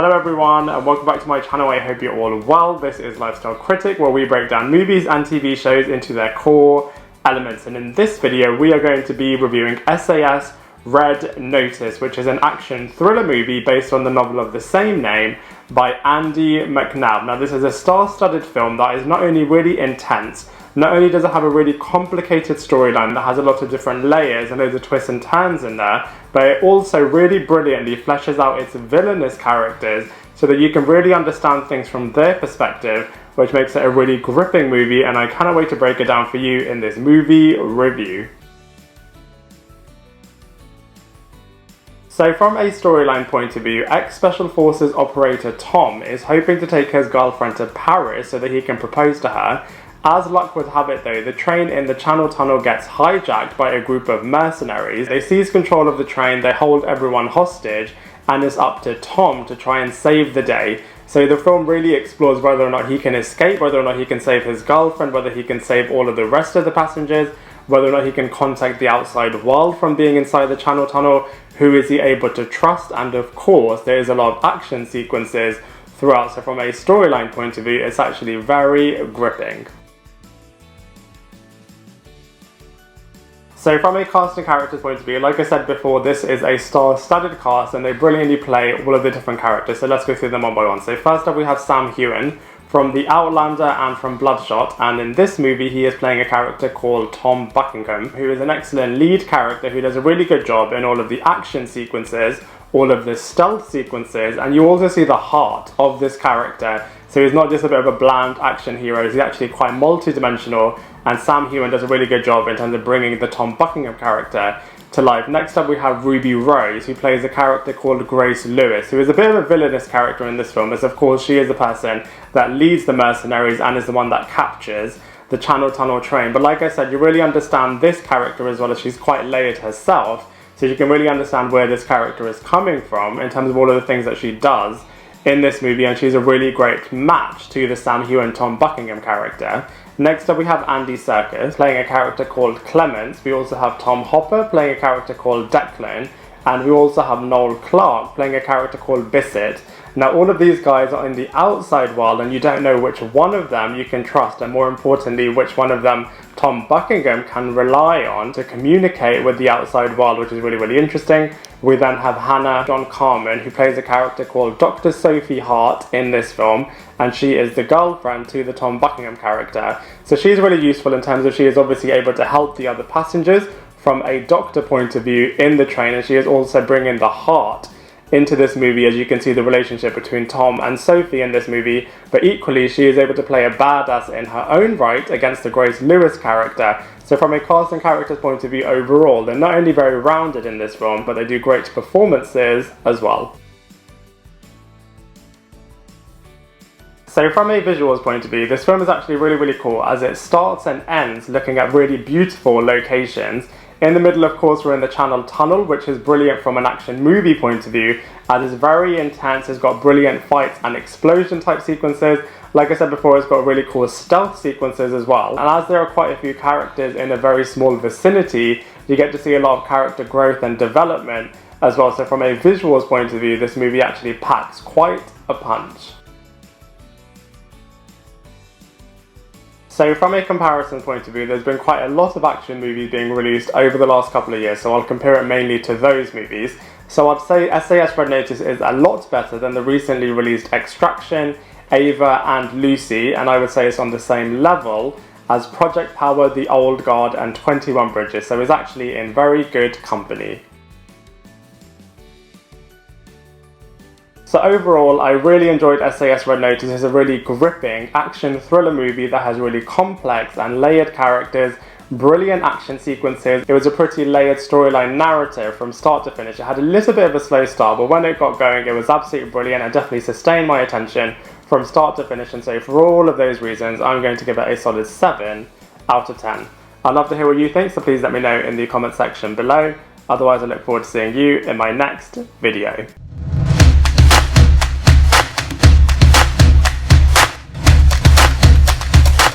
Hello everyone and welcome back to my channel. I hope you're all well. This is Lifestyle Critic, where we break down movies and TV shows into their core elements, and in this video we are going to be reviewing SAS Red Notice, which is an action thriller movie based on the novel of the same name by Andy McNab. Now this is a star-studded film that is not only really intense, not only does it have a really complicated storyline that has a lot of different layers and loads of twists and turns in there, but it also really brilliantly fleshes out its villainous characters so that you can really understand things from their perspective, which makes it a really gripping movie, and I cannot wait to break it down for you in this movie review. So from a storyline point of view, ex-Special Forces operator Tom is hoping to take his girlfriend to Paris so that he can propose to her. As luck would have it though, the train in the Channel Tunnel gets hijacked by a group of mercenaries. They seize control of the train, they hold everyone hostage, and it's up to Tom to try and save the day. So the film really explores whether or not he can escape, whether or not he can save his girlfriend, whether he can save all of the rest of the passengers, whether or not he can contact the outside world from being inside the Channel Tunnel, who is he able to trust, and of course there is a lot of action sequences throughout. So from a storyline point of view, it's actually very gripping. So from a cast and characters point of view, like I said before, this is a star-studded cast and they brilliantly play all of the different characters. So let's go through them one by one. So first up we have Sam Heughan from The Outlander and from Bloodshot, and in this movie he is playing a character called Tom Buckingham, who is an excellent lead character who does a really good job in all of the action sequences, all of the stealth sequences, and you also see the heart of this character. So he's not just a bit of a bland action hero, he's actually quite multi-dimensional, and Sam Heughan does a really good job in terms of bringing the Tom Buckingham character to life. Next up we have Ruby Rose, who plays a character called Grace Lewis, who is a bit of a villainous character in this film, as of course she is the person that leads the mercenaries and is the one that captures the Channel Tunnel train. But like I said, you really understand this character as well, as she's quite layered herself, so you can really understand where this character is coming from in terms of all of the things that she does in this movie, and she's a really great match to the Sam Heughan Tom Buckingham character. Next up we have Andy Serkis playing a character called Clements. We also have Tom Hopper playing a character called Declan, and we also have Noel Clarke playing a character called Bissett. Now all of these guys are in the outside world and you don't know which one of them you can trust, and more importantly which one of them Tom Buckingham can rely on to communicate with the outside world, which is really interesting. We then have Hannah John-Kamen, who plays a character called Dr. Sophie Hart in this film, and she is the girlfriend to the Tom Buckingham character. So she's really useful in terms of she is obviously able to help the other passengers from a doctor point of view in the train, and she is also bringing the heart into this movie, as you can see the relationship between Tom and Sophie in this movie, but equally she is able to play a badass in her own right against the Grace Lewis character. So from a cast and characters point of view overall, they're not only very rounded in this film, but they do great performances as well. So from a visuals point of view, this film is actually really cool, as it starts and ends looking at really beautiful locations. In the middle, of course, we're in the Channel Tunnel, which is brilliant from an action movie point of view, as it's very intense, it's got brilliant fights and explosion type sequences. Like I said before, it's got really cool stealth sequences as well. And as there are quite a few characters in a very small vicinity, you get to see a lot of character growth and development as well. So from a visuals point of view, this movie actually packs quite a punch. So from a comparison point of view, there's been quite a lot of action movies being released over the last couple of years, so I'll compare it mainly to those movies. So I'd say SAS Red Notice is a lot better than the recently released Extraction, Ava and Lusi, and I would say it's on the same level as Project Power, The Old Guard and 21 Bridges, so it's actually in very good company. So overall, I really enjoyed SAS Red Notice. It's a really gripping action thriller movie that has really complex and layered characters, brilliant action sequences. It was a pretty layered storyline narrative from start to finish. It had a little bit of a slow start, but when it got going, it was absolutely brilliant and definitely sustained my attention from start to finish. And so for all of those reasons, I'm going to give it a solid 7 out of 10. I'd love to hear what you think, so please let me know in the comment section below. Otherwise, I look forward to seeing you in my next video.